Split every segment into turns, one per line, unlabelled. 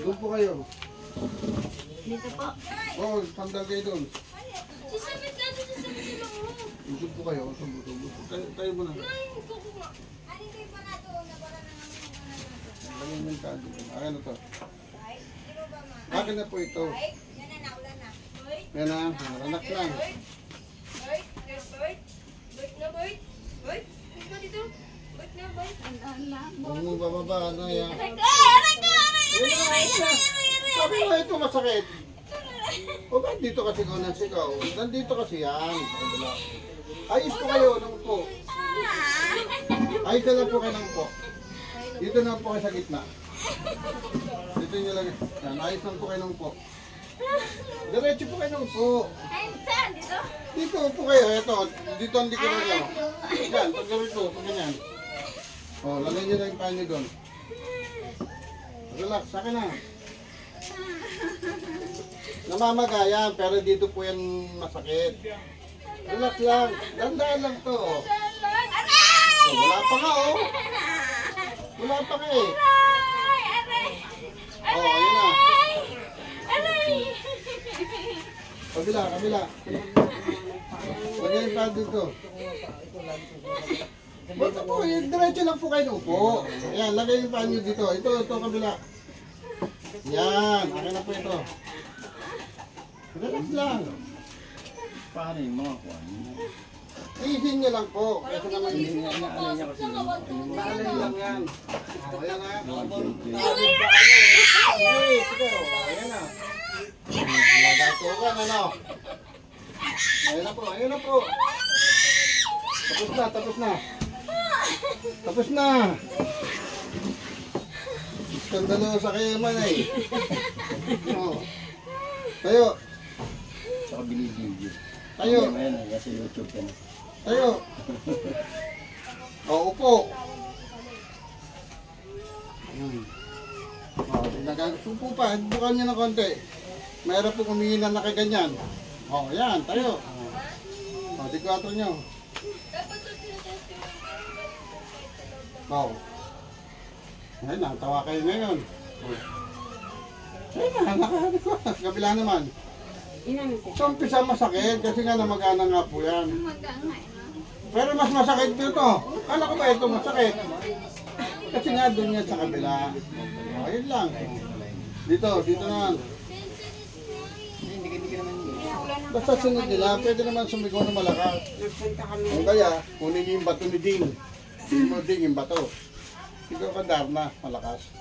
Doon po kayo.
Dito po.
Oo, sandal kayo doon.
Sisabit lang, sisabit lang mo.
Doon po kayo. Tayo mo na.
Alin kayo pa na doon? Nabara na namin.
Lagyan yung kado. Akin na to.
Right? Pero ba ma?
Akin na po ito.
Right? Yan na, naulan na. Right?
Yan na, anak lang.
Right? Right? Right? Right na, right? Right? Right na dito? Right na, right?
Huwag mo bababa, ano yan.
Aray ko! Aray ko!
Sabi mo ito masakit. O ba't dito kasi ko nang sigaw? Nandito kasi yan. Ayos po kayo ng po. Ayos na lang po kayo ng po. Dito na po kayo sa gitna. Dito nyo lang. Yan, ayos lang po kayo ng po. Diretso po kayo ng po.
Ay, saan? Dito?
Dito po kayo. Ito. Dito hindi ko na lang. Yan, pag ganito. Pag ganyan. O, lagay nyo na yung panyo doon. Relax, akin na. Namamagayan, pero dito po yan masakit. Relax lang. Dandaan lang to.
Aray!
Oh, wala pa nga oh. Wala pa nga eh.
Aray! Aray!
Oh, ayun na.
Aray!
Kabila, kabila. Lagyan yung pad dito. Basta po, diretso lang po kayo ng upo. Ayan, lagay yung pad nyo dito. Ito, kabila. Yan, akin na po ito. Relax lang.
Paano yung mga kuwan?
Isin nyo lang po. Kasi naman
Hindi niya inaalala niya kasi
naalala lang yan. Oh, ayan na. Ayan na. Nagatukan, ano? Ayan na po, ayan na po. Tapos na, tapos na. Tapos na. Skandalo sa kayo man eh. Oh. Tayo.
Saka binibigyo.
Tayo.
Ayan na, kasi YouTube ka na.
Tayo. O, upo. Nagasupo pa. Bukan niya ng konti. Mayroon po kumihina na kaganyan. O, yan. Tayo. O, di-4 nyo. O. Ayun na, tawa kayo ngayon. Ayun na, nakahanap ko. Kabila naman. So, umpisa masakit kasi nga namagana nga po yan. Pero mas masakit dito. Kala ko ba ito masakit? Kasi nga doon yan sa kabila. Ayun lang. Dito naman. Basta sunod nila, pwede naman sumigaw na malakas. O kaya, kunin niyo yung bato ni Ding. Hindi mo Ding yung bato. Sigaw ka Darna, malakas.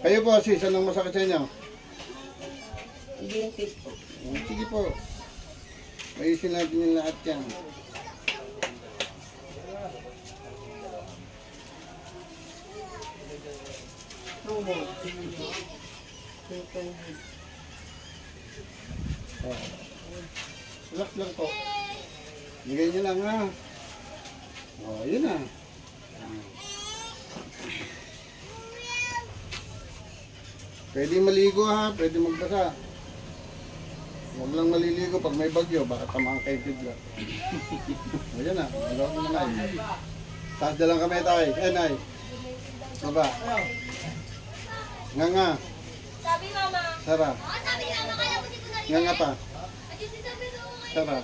Kayo po, sis, anong masakit sa inyo? Sige po. Ayusin natin yung lahat yan. Oh. Relax lang po. Bigay nyo lang ha. Oh, yun na. Pwede maligo ha, pwede magbasa. Huwag lang maliligo pag may bagyo, baka tamaan kayo bigla. O yan na, magawa mo na nay. Taas na lang kami tayo. Nay. Baba. Nga.
Sabi mama.
Sara.
Sabi ni mama, kaya ko dito na rin.
Nga pa.
At yung sinabi doon ngayon.
Sara.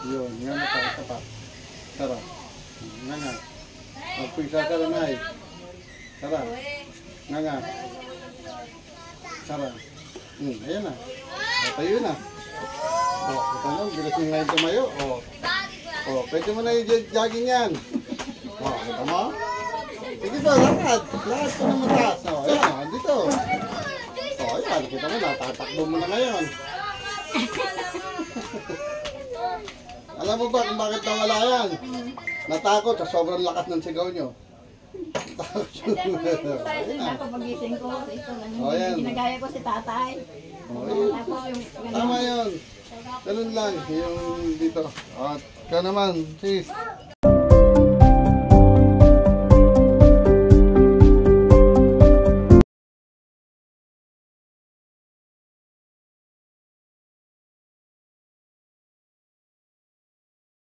Yun, nga pa. Isa pa. Sara. Nga. Magpisa ka lang nay. Sara. Nga. Sara. Ayan na. Tayo na. O, ito na. Bilis nyo ngayon tumayo. O, pwede mo na yung jogging yan. O, ito mo. Sige ba, lahat. Lahat ko na mataas. O, ayan o, dito. O, ayan. Kita mo na, tatakbo mo na ngayon. Alam mo ba kung bakit nawala yan? Natakot sa sobrang lakas ng sigaw nyo. Takot yun. Ayan na.
Ako pagising ko, ito lang
O, ayan.
ginagaya ko si tatay.
O, ayan.
Tapos yung
Tama yun. Ganun lang. Yung dito. At ka naman, sis.